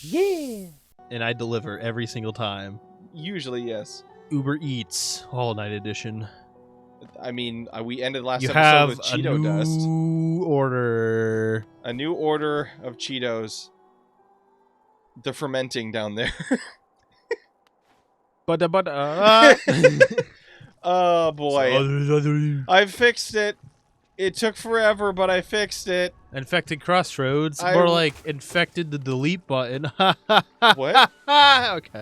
Yeah. And I deliver every single time. Usually, yes. Uber Eats, All Night Edition. I mean, we ended last You episode have with Cheeto dust. New order. A new order of Cheetos. They're fermenting down there. Oh boy. I fixed it. It took forever, but I fixed it. Infected Crossroads. More like infected the delete button. What? Okay.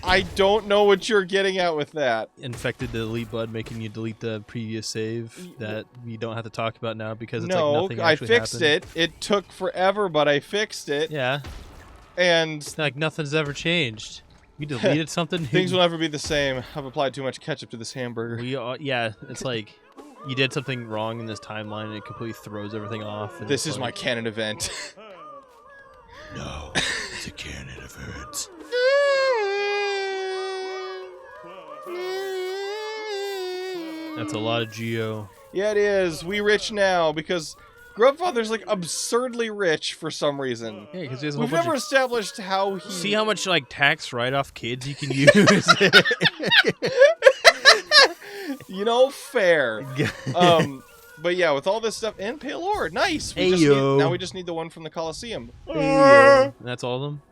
I don't know what you're getting at with that. Infected the delete button, making you delete the previous save that we don't have to talk about now because it's no, like nothing actually I fixed it. It took forever, but I fixed it. Yeah. And it's like nothing's ever changed. You deleted something. Things will never be the same. I've applied too much ketchup to this hamburger. Yeah, it's like you did something wrong in this timeline and it completely throws everything off. This is my canon event. No, it's a canon event. That's a lot of Geo. Yeah, it is. We rich now because Grubfather's like absurdly rich for some reason. Yeah, because we've never established how he. See how much like tax write-off kids you can use. You know, fair. But yeah, with all this stuff and Paylor, nice. Now we just need the one from the Coliseum. That's all of them.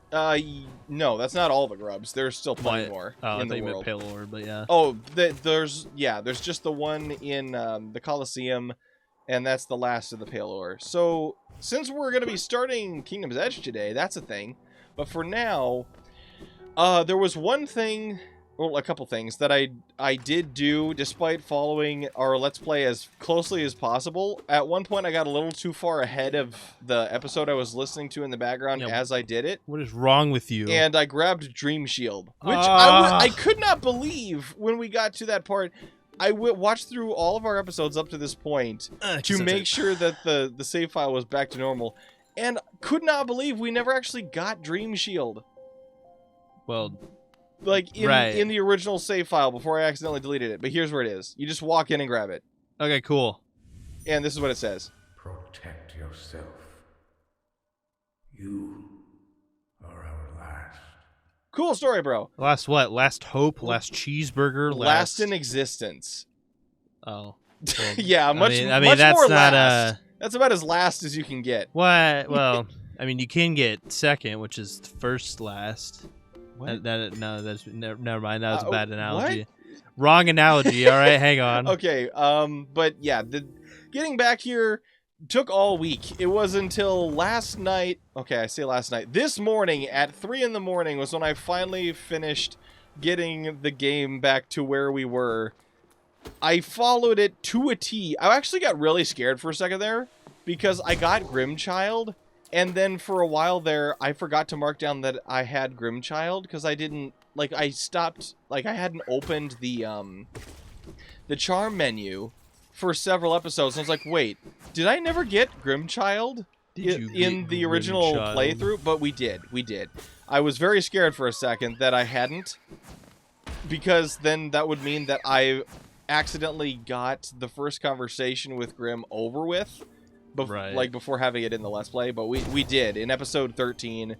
No, that's not all the grubs. There's still plenty more in the world. Paylor, but yeah. Oh, there's just the one in the Coliseum, and that's the last of the Paylor. So since we're gonna be starting Kingdom's Edge today, that's a thing. But for now, there was one thing, well, a couple things that I did do despite following our Let's Play as closely as possible. At one point, I got a little too far ahead of the episode I was listening to in the background as I did it. What is wrong with you? And I grabbed Dream Shield, which I could not believe when we got to that part. I watched through all of our episodes up to this point to make sure that the save file was back to normal, and could not believe we never actually got Dream Shield. Well, like in the original save file before I accidentally deleted it. But here's where it is. You just walk in and grab it. Okay, cool. And this is what it says. Protect yourself. You are our last. Cool story, bro. Last what? Last hope? Last cheeseburger? Last in existence. Oh. Well, yeah, much that's more not last. That's about as last as you can get. What? Well, I mean, you can get second, which is first last. What? Never mind. That was a bad analogy. What? Wrong analogy. All right, hang on. Okay. But yeah, getting back here took all week. It was until last night. Okay, I say last night. This morning at 3 in the morning was when I finally finished getting the game back to where we were. I followed it to a T. I actually got really scared for a second there because I got Grimchild. And then for a while there, I forgot to mark down that I had Grimchild because I didn't, like, I stopped, like, I hadn't opened the charm menu for several episodes. And I was like, wait, did I never get Grimchild in the original playthrough? But we did. I was very scared for a second that I hadn't, because then that would mean that I accidentally got the first conversation with Grim over with. Like before having it in the Let's Play, but we did in episode 13.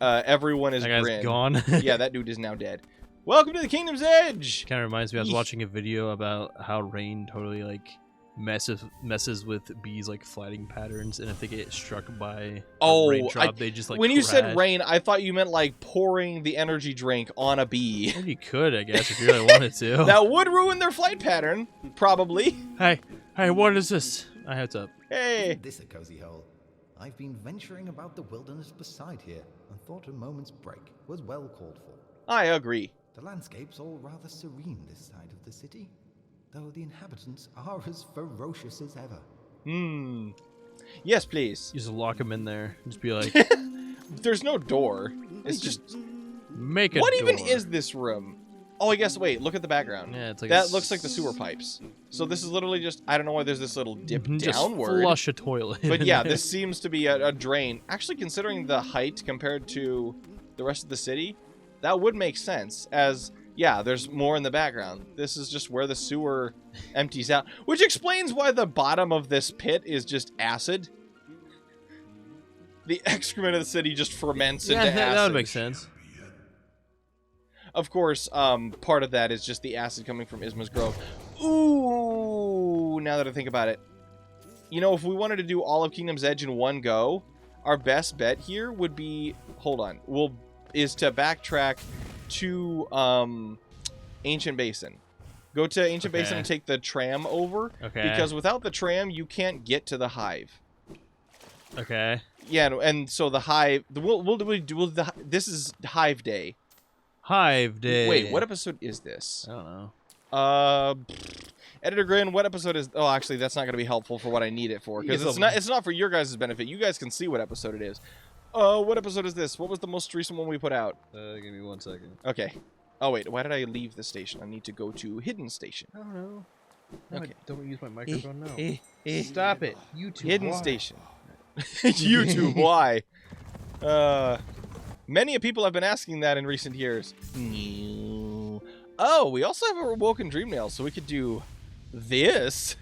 Everyone is Grin. Gone. Yeah, that dude is now dead. Welcome to the Kingdom's Edge. Kind of reminds me, I was watching a video about how rain totally like messes with bees like flighting patterns, and if they get struck by a raindrop, they just like. When you said rain, I thought you meant like pouring the energy drink on a bee. Well, you could, I guess, if you really wanted to. That would ruin their flight pattern, probably. Hey, what is this? I heads up. Hey! This a cozy hole. I've been venturing about the wilderness beside here, and thought a moment's break was well called for. I agree. The landscape's all rather serene this side of the city, though the inhabitants are as ferocious as ever. Yes, please. You just lock them in there. Just be like... There's no door. It's just... Make a What door. even is this room? Oh, I guess, wait, look at the background. Yeah, it's like that looks like the sewer pipes. So this is literally just, I don't know why there's this little dip downward. Just flush a toilet. But yeah, this seems to be a drain. Actually, considering the height compared to the rest of the city, that would make sense, as, yeah, there's more in the background. This is just where the sewer empties out, which explains why the bottom of this pit is just acid. the excrement of the city just ferments Yeah, into acid. that would make sense. Of course, part of that is just the acid coming from Isma's Grove. Ooh, now that I think about it. You know, if we wanted to do all of Kingdom's Edge in one go, our best bet here would be... Hold on. Is to backtrack to Ancient Basin. Go to Ancient Basin and take the tram over. Okay. Because without the tram, you can't get to the hive. Okay. Yeah, and so the hive... This is Hive Day. Hive Day. Wait, what episode is this? I don't know. Editor Grin, what episode is... Oh, actually, that's not going to be helpful for what I need it for. Because it's not for your guys' benefit. You guys can see what episode it is. What episode is this? What was the most recent one we put out? Give me 1 second. Okay. Oh, wait. Why did I leave the station? I need to go to Hidden Station. I don't know. Okay. Don't use my microphone now. Stop it. YouTube. Hidden why? Station. YouTube, why? Many people have been asking that in recent years. Oh, we also have a Woken Dreamnail, so we could do this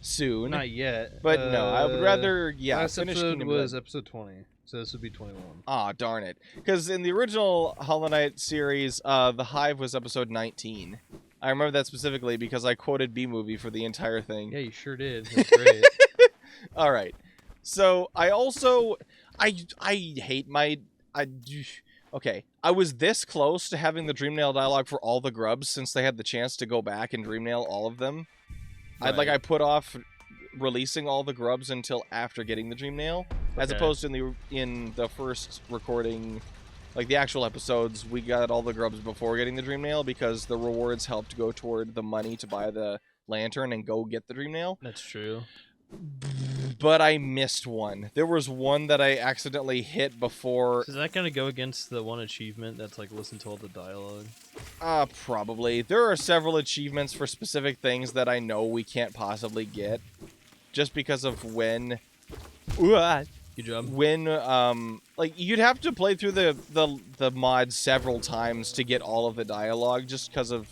soon. Not yet. But no, I would rather, last finish episode Kingdom was Dead. episode 20, so this would be 21. Ah, darn it. Because in the original Hollow Knight series, the Hive was episode 19. I remember that specifically because I quoted B-Movie for the entire thing. Yeah, you sure did. That's great. All right. So, I also... I hate my... Okay, I was this close to having the Dreamnail dialogue for all the grubs since they had the chance to go back and Dreamnail all of them. Right. I put off releasing all the grubs until after getting the Dreamnail, as opposed to in the first recording, like the actual episodes, we got all the grubs before getting the Dreamnail because the rewards helped go toward the money to buy the lantern and go get the Dreamnail. That's true. But I missed one. There was one that I accidentally hit before. So is that going to go against the one achievement that's like listen to all the dialogue? Probably. There are several achievements for specific things that I know we can't possibly get. Just because of when... Good job. When, like, you'd have to play through the mod several times to get all of the dialogue just because of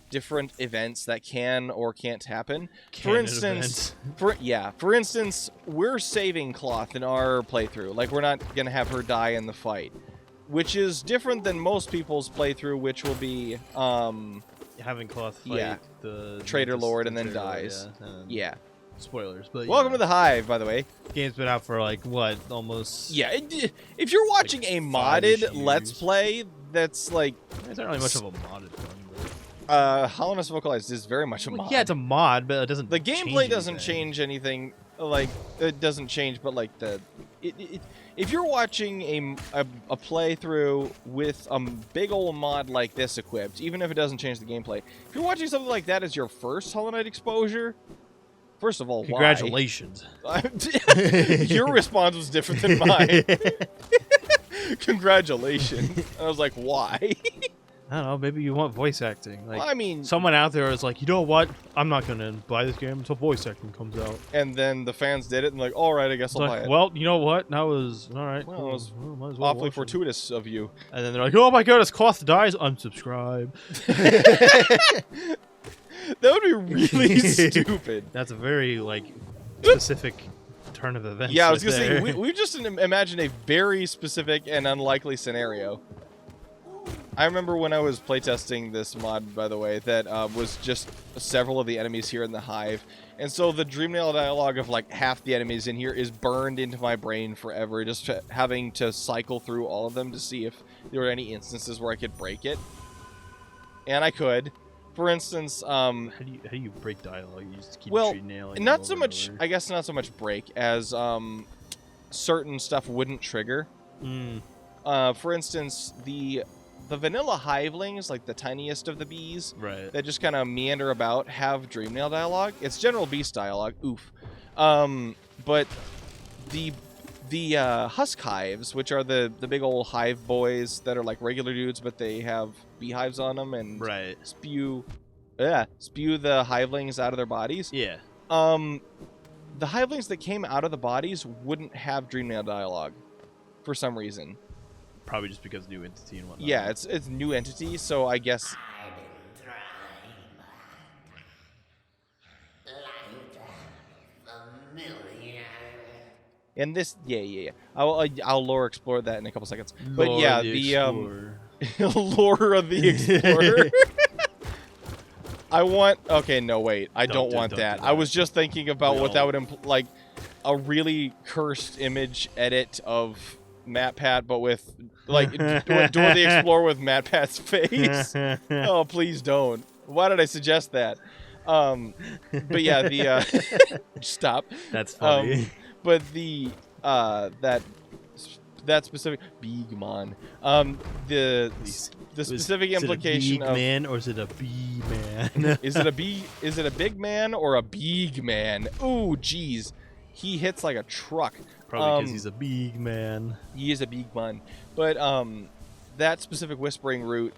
different events that can or can't happen. For instance, we're saving Cloth in our playthrough. Like, we're not going to have her die in the fight. Which is different than most people's playthrough, which will be, having Cloth fight the Traitor Lord and then Traitor Lord, dies. Yeah. Spoilers, but Welcome to the Hive, by the way. Game's been out for like what, almost? Yeah, if you're watching like a modded Let's years. Play, that's like It's not really much of a modded one. Hallownest Vocalized is very much a mod. Yeah, it's a mod, but it doesn't. The gameplay doesn't anything. change anything. Like, it doesn't change, but like if you're watching a playthrough with a big old mod like this equipped, even if it doesn't change the gameplay, if you're watching something like that as your first Hollow Knight exposure, first of all, Congratulations. why? Your response was different than mine. Congratulations. I was like, why? I don't know. Maybe you want voice acting. Like, Well, I mean, someone out there is like, you know what? I'm not gonna buy this game until voice acting comes out. and then the fans did it and like, all right, I guess It's I'll buy like, it. well, you know what? That was all right. Well, it was might as well Awfully watch it. fortuitous of you. And then they're like, oh my goodness, Cloth dies. Unsubscribe. That would be really stupid. That's a very like specific turn of events. Yeah, I was right gonna there. say we just imagined a very specific and unlikely scenario. I remember when I was playtesting this mod, by the way, that was just several of the enemies here in the Hive, and so the Dreamnail dialogue of like half the enemies in here is burned into my brain forever, just having to cycle through all of them to see if there were any instances where I could break it, and I could. For instance, How do you break dialogue? You just keep well, nailing it not so over and much. over? I guess not so much break as certain stuff wouldn't trigger. For instance, the vanilla hivelings, like the tiniest of the bees, Right. that just kind of meander about, have Dreamnail dialogue. It's general beast dialogue. Oof. But the husk hives, which are the big old hive boys that are like regular dudes, but they have beehives on them and Right. spew the hivelings out of their bodies. Yeah. The hivelings that came out of the bodies wouldn't have Dreamnail dialogue for some reason. Probably just because new entity and whatnot. Yeah, it's new entity, so I guess. And this, yeah. I'll lore explore that in a couple seconds. But Lore yeah, the lore of the explorer. I want. Okay, no, wait. I don't want that. I was just thinking about what that would like a really cursed image edit of MatPat, but with like Dora the Explorer with MatPat's face. Oh, please don't. Why did I suggest that? But yeah, the stop. That's funny. But the that specific Bigman, the specific implication of man, or is it a bee man? Is it a big man or a big man? Ooh, geez, he hits like a truck. Probably because he's a big man. He is a big man. But that specific whispering root,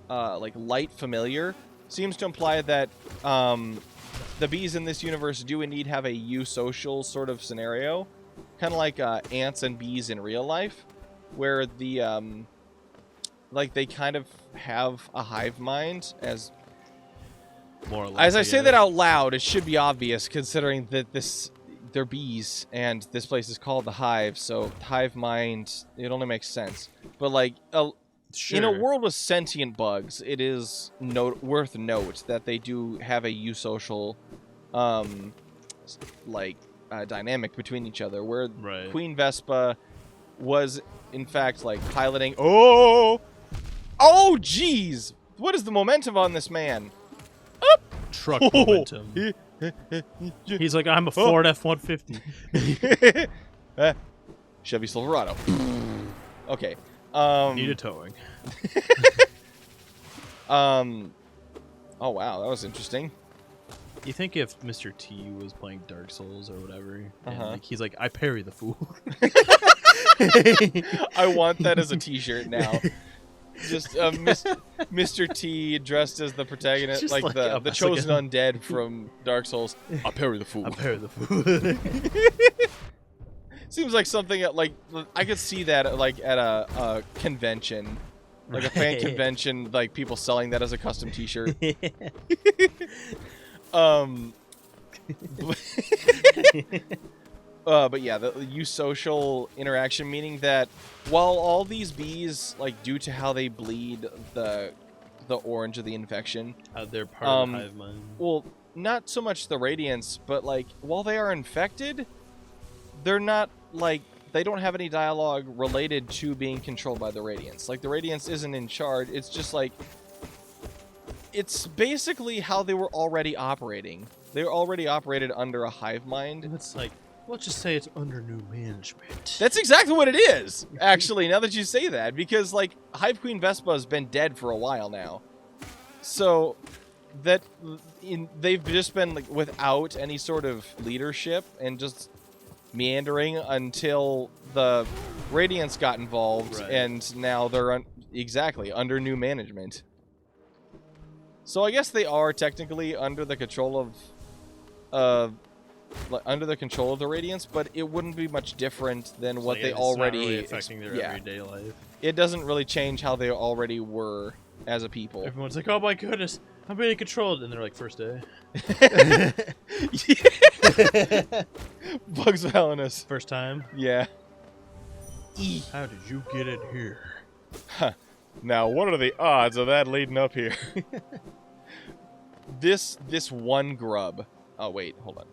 like light familiar, seems to imply that the bees in this universe do indeed have a eusocial sort of scenario, kind of like ants and bees in real life, where the like they kind of have a hive mind. As more or less, as I say that out loud, it should be obvious considering that they're bees and this place is called the hive, so hive mind, it only makes sense. But like sure. In a world with sentient bugs, it is worth note that they do have a eusocial dynamic between each other, where Queen Vespa was in fact like piloting. Oh geez, what is the momentum on this man? Up! Truck momentum. He's like, I'm a Ford F-150. Chevy Silverado. Okay. Need a towing. Oh wow, that was interesting. You think if Mr. T was playing Dark Souls or whatever, and like, he's like, I parry the fool. I want that as a t-shirt now. Just Mr. T dressed as the protagonist, just like the chosen undead from Dark Souls. I parry the fool. I parry the fool. Seems like something at, like, I could see that at, like at a convention, like a fan convention, like people selling that as a custom T-shirt. But yeah, the eusocial interaction, meaning that while all these bees, like, due to how they bleed the orange of the infection, they're part of the hive mind. Well, not so much the radiance, but like while they are infected, they're not like, they don't have any dialogue related to being controlled by the radiance. Like, the radiance isn't in charge. It's just like, it's basically how they were already operating. They were already operated under a hive mind. It's like, let's just say it's under new management. That's exactly what it is, actually, now that you say that, because like Hive Queen Vespa has been dead for a while now. So that they've just been like without any sort of leadership and just meandering until the Radiance got involved, and now they're exactly under new management. So I guess they are technically under the control of the Radiance, but it wouldn't be much different than what they already. Not really affecting their everyday life. It doesn't really change how they already were as a people. Everyone's like, "Oh my goodness, I'm being controlled," and they're like, "First day." Bugs of Hallownest. First time. Yeah. How did you get in here? Huh. Now, what are the odds of that leading up here? This one grub. Oh wait, hold on.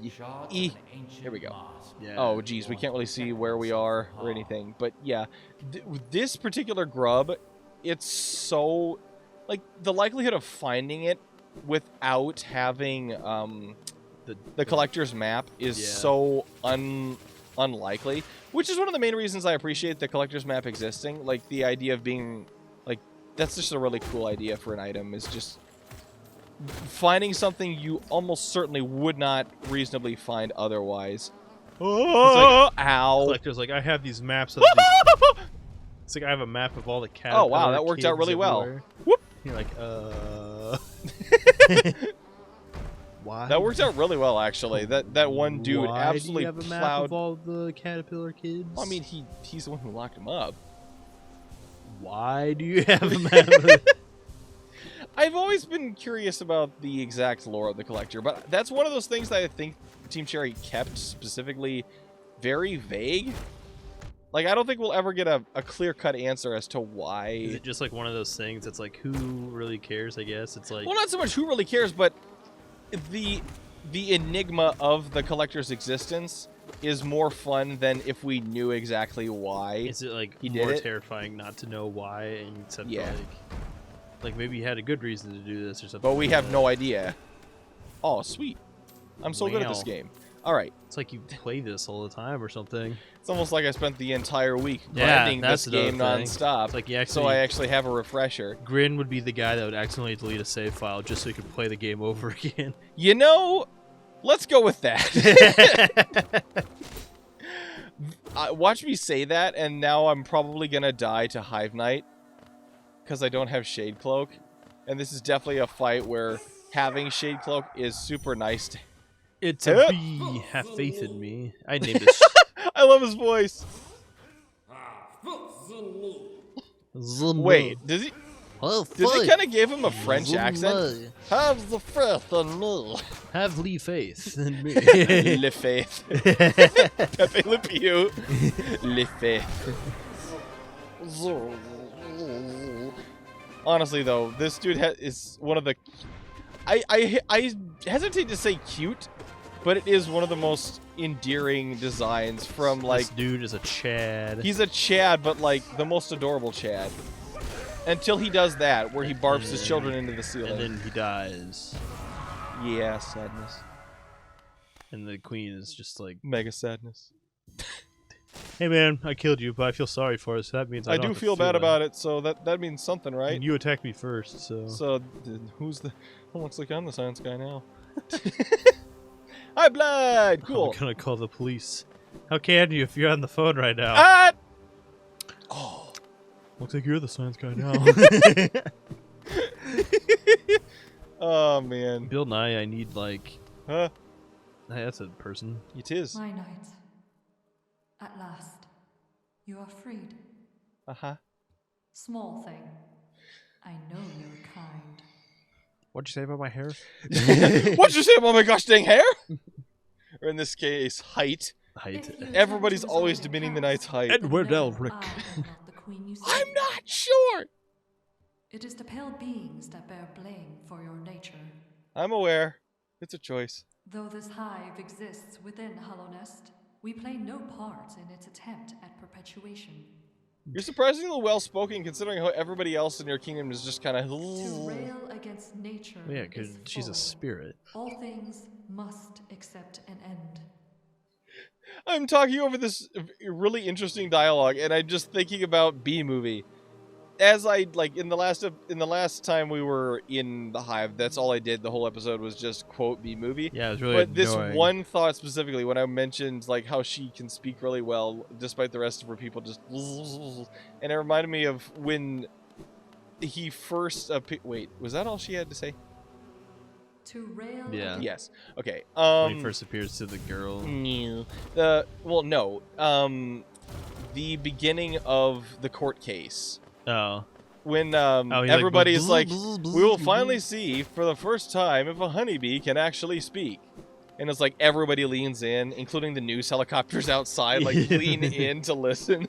Here we go. Yeah. Oh geez, we can't really see where we are or anything, but yeah, this particular grub, it's so, like, the likelihood of finding it without having the collector's map is so unlikely, which is one of the main reasons I appreciate the collector's map existing. Like, the idea of being, like, that's just a really cool idea for an item, is just finding something you almost certainly would not reasonably find otherwise. Oh, like, ow. Collector's like, I have these maps of these... It's like, I have a map of all the caterpillar. Oh wow, that worked out really well. Whoop. You're like, why? That worked out really well, actually. That one dude absolutely plowed. Why do you have a map of all the caterpillar kids? Well, I mean, he's the one who locked him up. Why do you have a map? I've always been curious about the exact lore of the collector, but that's one of those things that I think Team Cherry kept specifically very vague. Like, I don't think we'll ever get a clear-cut answer as to why. Is it just like one of those things that's like, who really cares, I guess? It's like... Well, not so much who really cares, but the enigma of the collector's existence is more fun than if we knew exactly why. Is it like he more did it. Terrifying not to know why, and except Yeah. like maybe he had a good reason to do this or something? But we like have that. no idea. Oh, sweet. I'm so good at this Wow. game. All right. It's like you play this all the time or something. It's almost like I spent the entire week Yeah, grinding that's this game another thing. nonstop. It's like you so actually- I actually have a refresher. Grin would be the guy that would accidentally delete a save file just so he could play the game over again. You know, let's go with that. Watch me say that, and now I'm probably going to die to Hive Knight because I don't have Shade Cloak. And this is definitely a fight where having Shade Cloak is super nice. It's a bee. Have faith in me. I named it. I love his voice. Wait, does he kind of give him a French accent? Have the faith in me. Have Lee faith in me. Le faith. Pepe Le Pew. Le faith. Honestly, though, this dude is one of the... I hesitate to say cute, but it is one of the most endearing designs from, like... This dude is a Chad. He's a Chad, but, like, the most adorable Chad. Until he does that, where he barfs his children into the ceiling. And then he dies. Yeah, sadness. And the queen is just like... Mega sadness. Hey man, I killed you, but I feel sorry for it, so that means I do feel bad about it, so that means something, right? And you attacked me first, so... So, who's the... Oh, looks like I'm the science guy now. Hi, Blood! Cool. I'm gonna call the police. How can you if you're on the phone right now? Ah! Oh. Looks like you're the science guy now. Oh, man. Bill Nye, I need like... Huh? Hey, that's a person. It is. My knight, at last, you are freed. Uh-huh. Small thing. I know you're kind. What'd you say about my hair? What'd you say about my gosh dang hair? Or in this case, height. Height. If you Everybody's attempt to always resolve your demeaning the past, knight's height. Edward know Elric. I am not the queen you see. I'm not sure! It is the pale beings that bear blame for your nature. I'm aware. It's a choice. Though this hive exists within Hallownest, we play no part in its attempt at perpetuation. You're surprisingly well-spoken considering how everybody else in your kingdom is just kind of... To rail against nature Yeah, because is she's a folly. spirit. All things must accept an end. I'm talking over this really interesting dialogue, and I'm just thinking about B-movie. As I, like, in the last time we were in the hive, that's all I did. The whole episode was just quote B-movie. Yeah, it was really But this annoying. one thought specifically, when I mentioned, like, how she can speak really well, despite the rest of her people just... And it reminded me of when he first... wait, was that all she had to say? To rail Yeah. against Yes. Okay. When he first appears to the girl. No. Well, no. The beginning of the court case. Oh. When he's like, everybody's "Bzz, like, bzz, bzz, we will bzz." finally see for the first time if a honeybee can actually speak. And it's like everybody leans in, including the news helicopters outside, like lean in to listen,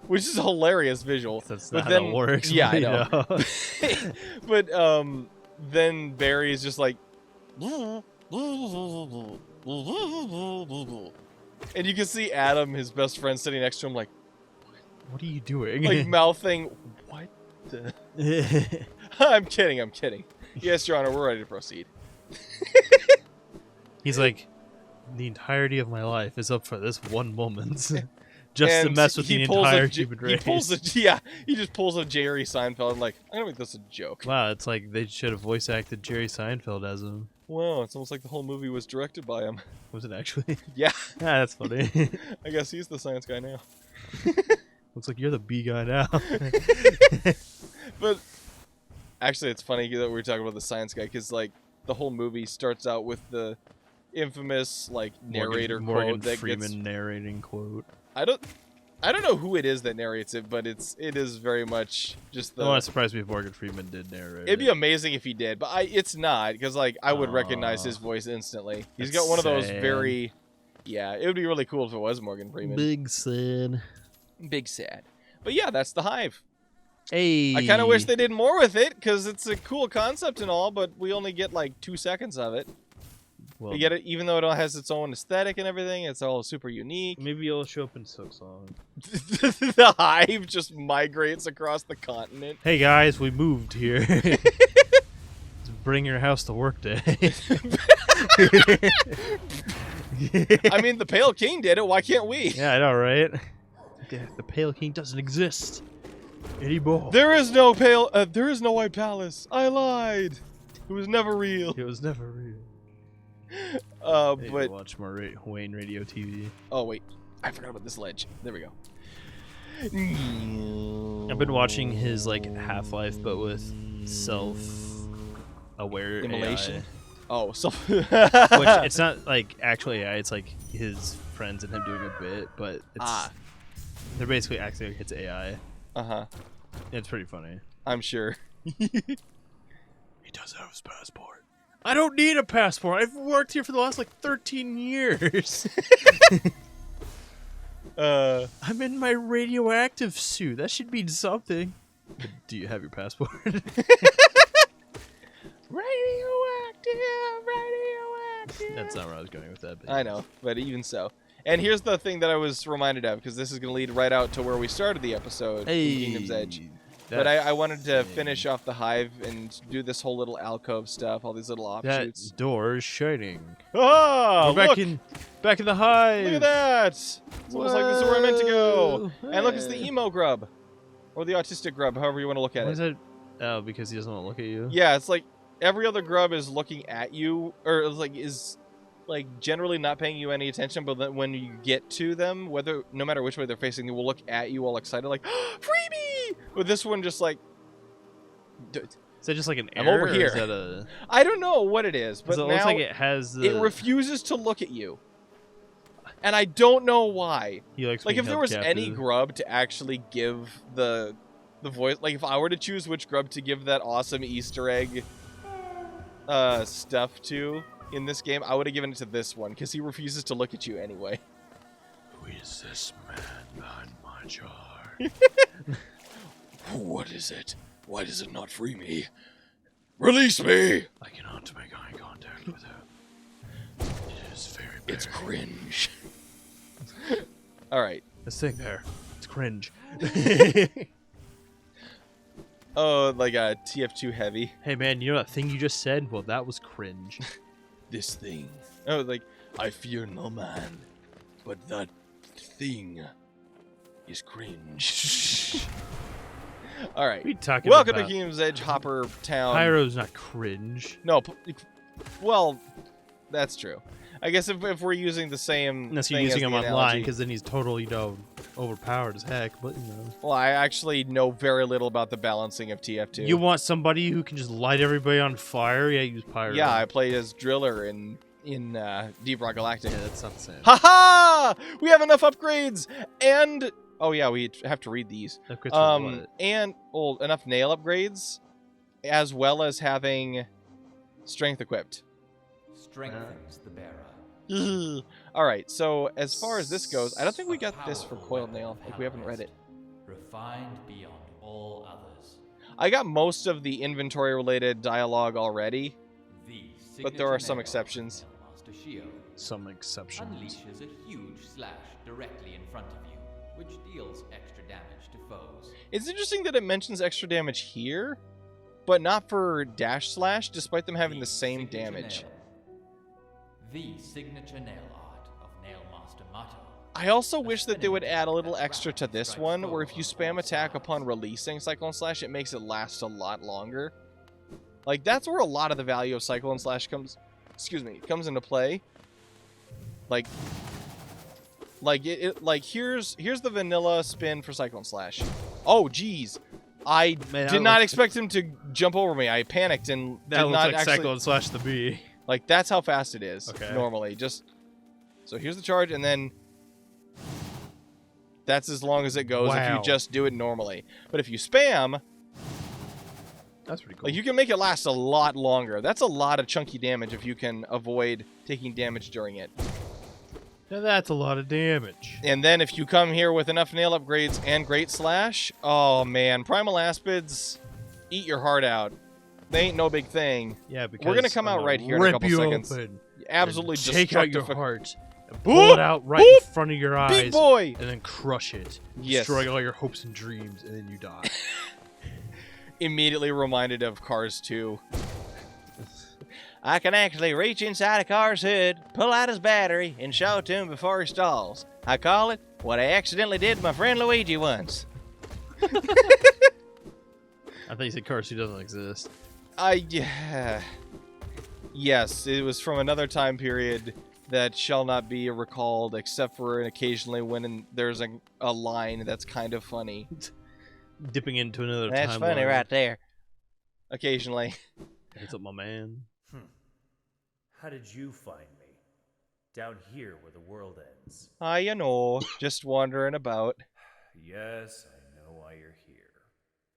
which is a hilarious visual. That's But not then, how it works. Yeah, I you know. But then Barry is just like, and you can see Adam, his best friend, sitting next to him, like What are you doing? like mouthing, "What the?" I'm kidding. Yes, Your Honor, we're ready to proceed. He's like, the entirety of my life is up for this one moment. Just to And mess with he the pulls entire a, human he race. pulls a, he just pulls a Jerry Seinfeld and like, I'm gonna make this a joke. Wow, it's like they should have voice acted Jerry Seinfeld as him. Wow, it's almost like the whole movie was directed by him. Was it actually? Yeah, That's funny. I guess he's the science guy now. Looks like you're the B guy now. But actually, it's funny that we were talking about the science guy because like the whole movie starts out with the infamous like narrator Morgan quote that Freeman gets. narrating quote. I don't know who it is that narrates it, but it is very much just the. I'm not surprised me if Morgan Freeman did narrate. It'd be it. amazing if he did, but it's not because like I would recognize his voice instantly. He's got that's one of those sad. very Yeah, it would be really cool if it was Morgan Freeman. Big sad. Big sad. But yeah, that's the Hive. Hey. I kind of wish they did more with it, because it's a cool concept and all, but we only get like 2 seconds of it. Well, We get it, even though it all has its own aesthetic and everything. It's all super unique. maybe it'll show up in Silksong. The Hive just migrates across the continent. Hey guys, we moved here. It's bring your house to work day. I mean, the Pale King did it. Why can't we? Yeah, I know, right? The Pale King doesn't exist anymore. There is no White Palace. I lied. It was never real. It was never real. But watch more Wayne Radio TV. oh wait, I forgot about this ledge. There we go. I've been watching his like Half-Life, but with self-aware Immolation. AI. Oh, so Which it's not like actual AI. It's like his friends and him doing a bit, but it's they're basically acting like it's AI. It's pretty funny. I'm sure. He does have his passport. I don't need a passport. I've worked here for the last like 13 years. I'm in my radioactive suit. That should mean something. But do you have your passport? Radioactive. That's not where I was going with that. But I know, but even so. And here's the thing that I was reminded of, because this is going to lead right out to where we started the episode, in Kingdom's Edge. But I wanted to finish off the Hive and do this whole little alcove stuff, all these little offshoots. That door is shining. Oh, We're look! back in the Hive. Look at that! It's almost like this is where I meant to go. And look, it's the emo grub. Or the autistic grub, however you want to look at Why it. is that? Oh, because he doesn't want to look at you? Yeah, it's like every other grub is looking at you, or is generally not paying you any attention, but then when you get to them, no matter which way they're facing, they will look at you all excited, like, freebie! But this one just like... Is that just like an I'm error? over here. Or is that a... I don't know what it is, but it now looks like it has the... it refuses to look at you. And I don't know why. He likes Like, being if there held was any captive. grub to actually give the voice... Like, if I were to choose which grub to give that awesome Easter egg stuff to in this game, I would have given it to this one, because he refuses to look at you anyway. Who is this man behind my jar? What is it? Why does it not free me? Release me! I cannot make eye contact with him. It is very bad. It's cringe. Alright. This thing there. It's cringe. Oh, like a TF2 heavy. Hey man, you know that thing you just said? Well, that was cringe. This thing. Oh, like, I fear no man, but that thing is cringe. Alright. What are you talking Welcome about? to Kingdom's Edge, Hopper Town. Pyro's not cringe. No, well, that's true. I guess if we're using the same Unless thing you're using as him the online, analogy- because then he's totally, overpowered as heck. But, Well, I actually know very little about the balancing of TF2. You want somebody who can just light everybody on fire? Yeah, use Pyro. Yeah, I played as Driller in Deep Rock Galactic. Yeah, that's not the same. Haha! We have enough upgrades, and oh yeah, we have to read these. Upgrades for what? And enough nail upgrades, as well as having strength equipped. Strengthens the bearer. All right, so as far as this goes, I don't think we got this for coiled nail. Like, we haven't read it. Refined beyond all others. I got most of the inventory-related dialogue already, The but there are signature some nail exceptions. of Master Shio Some exceptions. unleashes a huge slash directly in front of you, which deals extra damage to foes. It's interesting that it mentions extra damage here, but not for dash slash, despite them having the same signature damage. nail. The signature nail art of Nail Master Mato. I also wish that they would add a little extra to this one, where if you spam attack upon releasing Cyclone Slash, it makes it last a lot longer. Like, that's where a lot of the value of Cyclone Slash comes into play. Like here's the vanilla spin for Cyclone Slash. Oh, geez. I Man, did not expect him to jump over me. I panicked and That did looks not like actually... Cyclone Slash the Bee. Like, that's how fast it is, Okay. normally. So here's the charge, and then that's as long as it goes if Wow. you just do it normally. But if you spam, That's pretty cool. like, you can make it last a lot longer. That's a lot of chunky damage if you can avoid taking damage during it. Now that's a lot of damage. And then if you come here with enough nail upgrades and Great Slash, oh man, Primal Aspids, eat your heart out. They ain't no big thing. Yeah, because we're gonna come out right here in a couple seconds. and Absolutely take out your destructive. heart, and pull it out right in front of your eyes, Big boy! and then crush it, Yes. destroying all your hopes and dreams, and then you die. Immediately reminded of Cars 2. I can actually reach inside a car's hood, pull out his battery, and show it to him before he stalls. I call it what I accidentally did to my friend Luigi once. I thought you said Cars 2 doesn't exist. Yes, it was from another time period that shall not be recalled, except for occasionally when there's a line that's kind of funny. Dipping into another timeline. That's funny right there. Occasionally. What's up, my man? How did you find me? Down here where the world ends. You know, just wandering about. Yes, I know why you're here.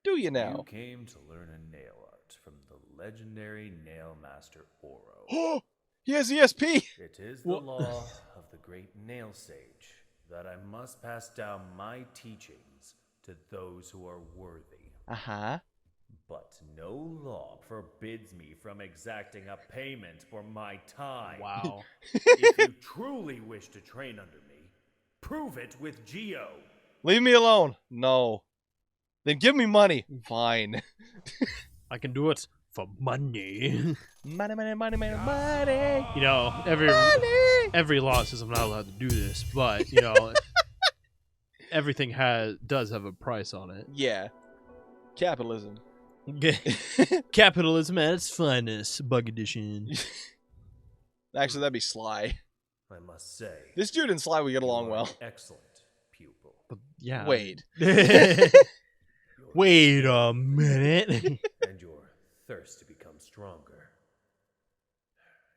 Do you now? You came to learn a nail art from the legendary nail master Oro. Oh, he has ESP! It is the law of the great nail sage that I must pass down my teachings to those who are worthy. Uh-huh. But no law forbids me from exacting a payment for my time. Wow. If you truly wish to train under me, prove it with Geo. Leave me alone. No. Then give me money. Fine. I can do it for money. Money, money, money, money, money. You know, every law says I'm not allowed to do this, but you know, everything does have a price on it. Yeah. Capitalism. Capitalism at its finest, Bug Edition. Actually, that'd be Sly. I must say, This dude and Sly would get you along are well. an excellent pupil. But yeah. Wait. Wait a minute. And your thirst to become stronger.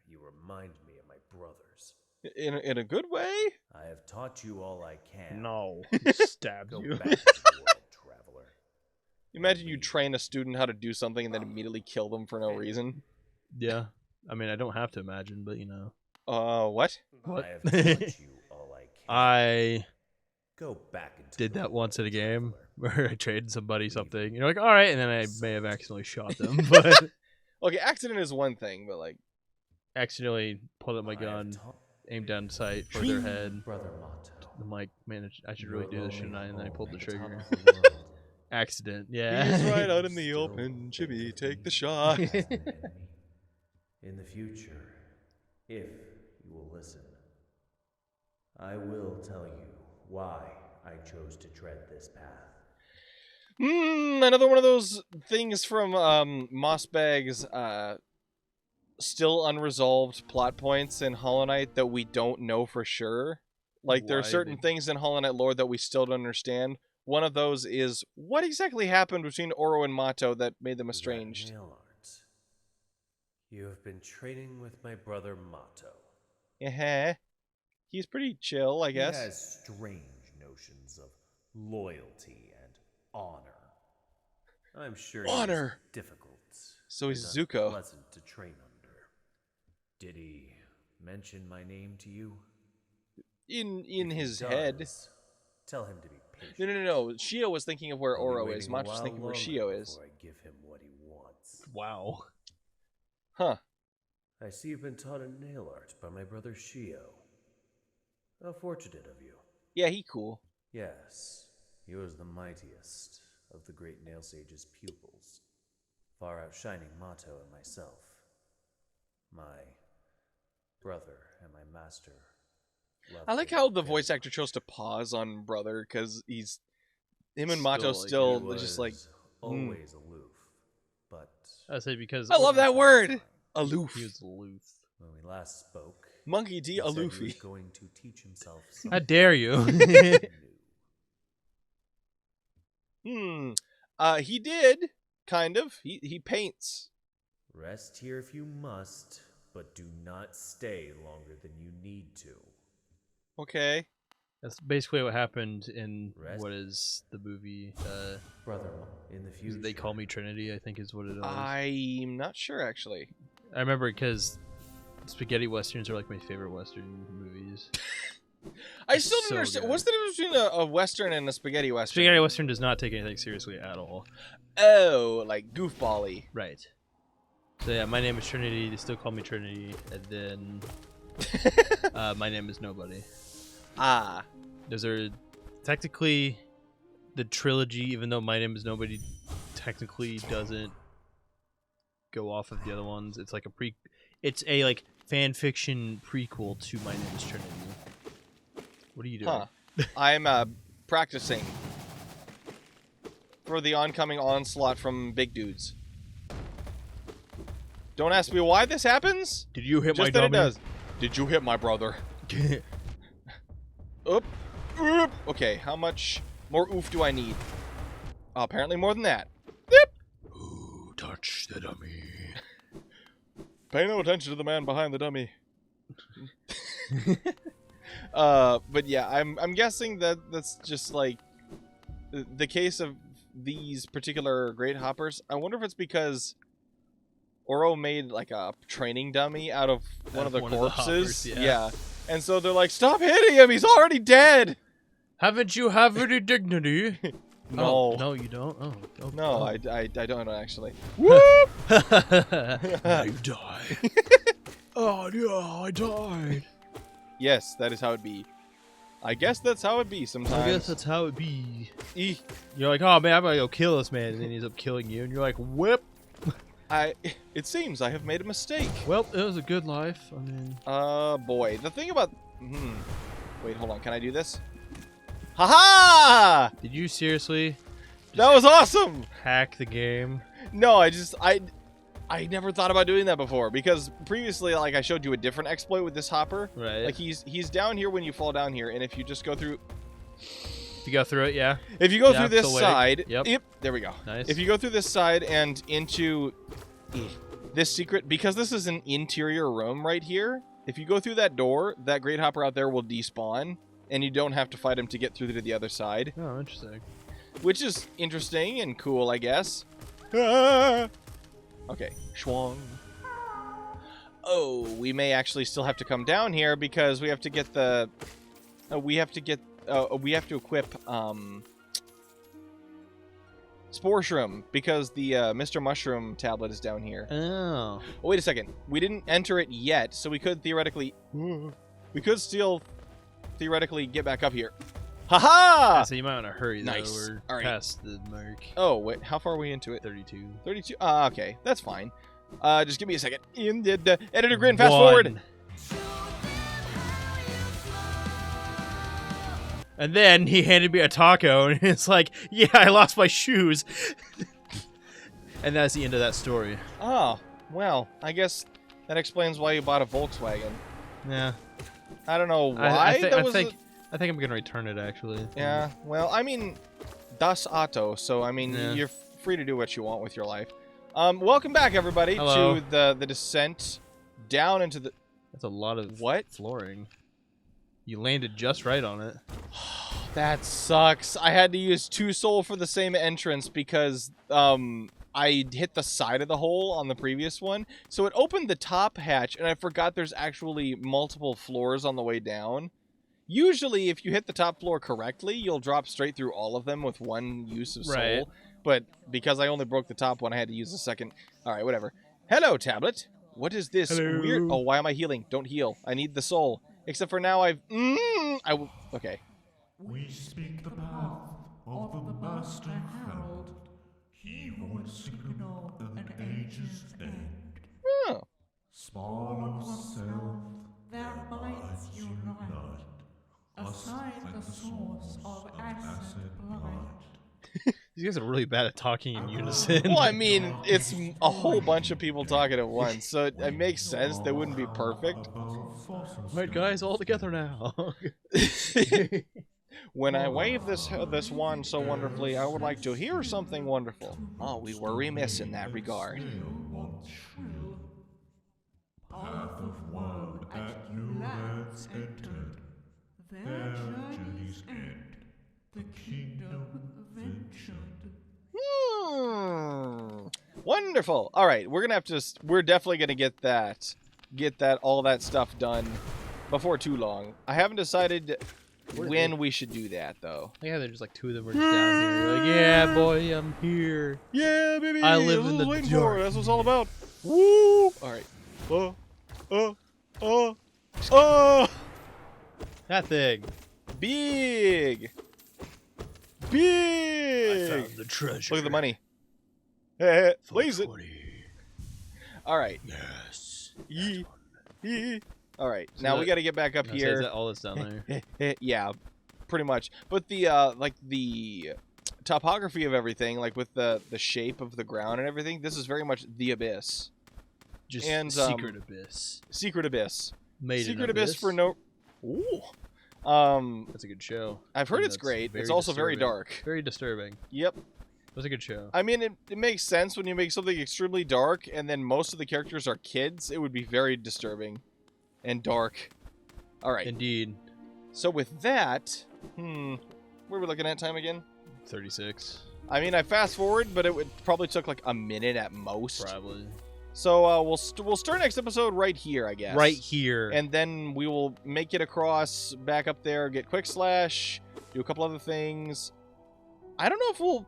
You remind me of my brothers. In a good way? I have taught you all I can. No. Stabbed Go you. back to the world, traveler. Imagine you train a student how to do something and then immediately kill them for no reason. Yeah. I mean, I don't have to imagine, but you know. What? What? I have taught you all I can. I Go back into did the that once in a world, game traveler. where I traded somebody something. You're like, all right, and then I may have accidentally shot them, but Okay, accident is one thing, but like... accidentally pulled up my I have gun, taught aimed down sight for their head. Brother Mato. I'm like, man, I should really do this, shouldn't I? And then I pulled the trigger. The world. Accident, yeah. He's right out in the Still open. Chibi, think take of the me shot. as an enemy. In the future, if you will listen, I will tell you why I chose to tread this path. Another one of those things from Mossbag's still unresolved plot points in Hollow Knight that we don't know for sure. Like, there are Why certain they- things in Hollow Knight lore that we still don't understand. One of those is what exactly happened between Oro and Mato that made them estranged. That nail art. You have been training with my brother Mato. Yeah, he's pretty chill, I guess. He has strange notions of loyalty and honor. I'm sure Honor. he's difficult. So he's and Zuko. unpleasant to train under. Did he mention my name to you? In If he his head. does, tell him to be patient. No. Shio was thinking of where I'll be Oro waiting is. a Mato's while thinking where longer Shio is. before I give him what he wants. Wow. Huh. I see you've been taught a nail art by my brother Shio. How fortunate of you. Yeah, he cool. Yes, he was the mightiest of the great nail sage's pupils, far outshining Mato and myself. My brother and my master. I like how the voice actor chose to pause on brother, because him and Mato Still, like, still He just like, was always aloof, but I say because I love that word! Aloof. he was aloof. when we last spoke, Monkey D. he said he was Aloofy. going to teach himself How something dare you? new. He did, kind of. He paints. Rest here if you must, but do not stay longer than you need to. Okay. That's basically what happened in Rest. what is the movie? Brother, in the future, They Call Me Trinity, I think is what it is. I'm not sure, actually. I remember because spaghetti westerns are like my favorite western movies. I still don't so understand. good. What's the difference between a Western and a spaghetti Western? Spaghetti Western does not take anything seriously at all. Oh, like goofball-y. Right. So yeah, my name is Trinity. They still call me Trinity. And then my name is Nobody. Ah. Those are technically the trilogy, even though my name is Nobody technically doesn't go off of the other ones. It's like it's a like fan fiction prequel to My Name is Trinity. What are you doing? Huh. I'm practicing for the oncoming onslaught from big dudes. Don't ask me why this happens. Did you hit Just my that dummy? it does. Did you hit my brother? Oop. Oop. Okay, how much more oof do I need? Oh, apparently more than that. Yep. Ooh, touch the dummy. Pay no attention to the man behind the dummy. But yeah, I'm guessing that that's just like the case of these particular great hoppers. I wonder if it's because Oro made like a training dummy out of one of the corpses. Yeah. And so they're like, stop hitting him, he's already dead. Haven't you have any dignity? No. Oh, no, you don't? Oh. No, oh. I don't actually. Whoop! Now you die. Oh, yeah, I died. Yes, that is how it be. I guess that's how it be sometimes. I guess that's how it be. Eeh. You're like, oh man, I'm gonna go kill this man, and then he ends up killing you, and you're like, whip. It seems I have made a mistake. Well, it was a good life. I mean, Boy, the thing about wait, hold on, can I do this? Haha! did you seriously That was awesome! hack the game? No, I never thought about doing that before because previously, like, I showed you a different exploit with this hopper. Right. Like he's down here when you fall down here, and if you just go through, If you go through it, yeah. if you go Yeah, through this the leg. side, Yep. There we go. Nice. If you go through this side and into this secret, because this is an interior room right here. If you go through that door, that great hopper out there will despawn, and you don't have to fight him to get through to the other side. Oh, interesting. Which is interesting and cool, I guess. Ah! Okay, schwung. Oh, we may actually still have to come down here because we have to get the... we have to equip Spore Shroom because the Mr. Mushroom tablet is down here. Oh. Oh, wait a second. We didn't enter it yet, so we could theoretically... We could still theoretically get back up here. Haha! So you might want to hurry, though. Nice. We're All right. past the mark. Oh, wait. How far are we into it? 32. 32? Okay. That's fine. Just give me a second. Editor Grin, fast forward! And then he handed me a taco, and it's like, yeah, I lost my shoes. And that's the end of that story. Oh, well, I guess that explains why you bought a Volkswagen. Yeah. I don't know why. I think I'm going to return it, actually. Yeah, well, I mean, Das Auto, so, I mean, Yeah. you're free to do what you want with your life. Welcome back, everybody, Hello. to the descent down into the... That's a lot of What? flooring. You landed just right on it. That sucks. I had to use 2 soul for the same entrance because I hit the side of the hole on the previous one. So it opened the top hatch, and I forgot there's actually multiple floors on the way down. Usually, if you hit the top floor correctly, you'll drop straight through all of them with 1 use of soul. Right. But because I only broke the top one, I had to use the second. All right, whatever. Hello, tablet. What is this Hello. weird... Oh, why am I healing? Don't heal. I need the soul. Except for now I've... Okay. We speak the path of the Master Herald, he who would signal an age's end. Oh. Small of self, Their minds unite, aside the source of acid blood. These guys are really bad at talking in unison. Well, I mean, it's a whole bunch of people talking at once, so it makes sense. They wouldn't be perfect. Right, guys, all together now. When I wave this wand so wonderfully, I would like to hear something wonderful. Oh, we were remiss in that regard. Path of woe that new lands entered, their journey's end, the kingdom ventured. Wonderful. All right, we're gonna have to. We're definitely gonna get all that stuff done before too long. I haven't decided when we should do that, though. Yeah, there's like 2 of them are just down here. Like, yeah, boy, I'm here. Yeah, baby. I live in the waiting dark. for. That's what it's all about. Woo! All right. Oh! That thing. Big. I Big. found the treasure. Look at the money. Hey, For blaze it. 20. All right. Yes. All right. So now that- we got to get back up Now, so here. Is that all that's down there? Yeah, pretty much. But the like the topography of everything, like with the shape of the ground and everything, this is very much the abyss. Just And, secret abyss. Secret abyss. Made in Secret abyss for no. no. Ooh. That's a good show. I've heard And it's that's great. very It's also very disturbing. dark. Very disturbing. Yep. It was a good show. I mean, it makes sense when you make something extremely dark and then most of the characters are kids. It would be very disturbing and dark. All right. Indeed. So with that, what are we looking at time again? 36. I mean, I fast forward, but it would probably took like a minute at most. Probably. So we'll start next episode right here, I guess. Right here. And then we will make it across, back up there, get quick slash, do a couple other things. I don't know if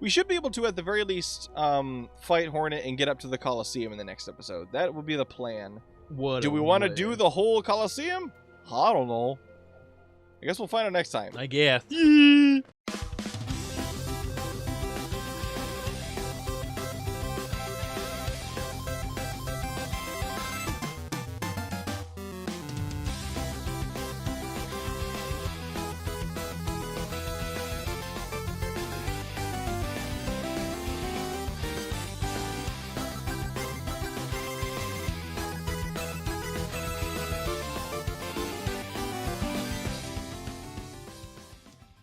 we should be able to, at the very least, fight Hornet and get up to the Coliseum in the next episode. That would be the plan. Do we want to do the whole Coliseum? I don't know. I guess we'll find out next time. I guess.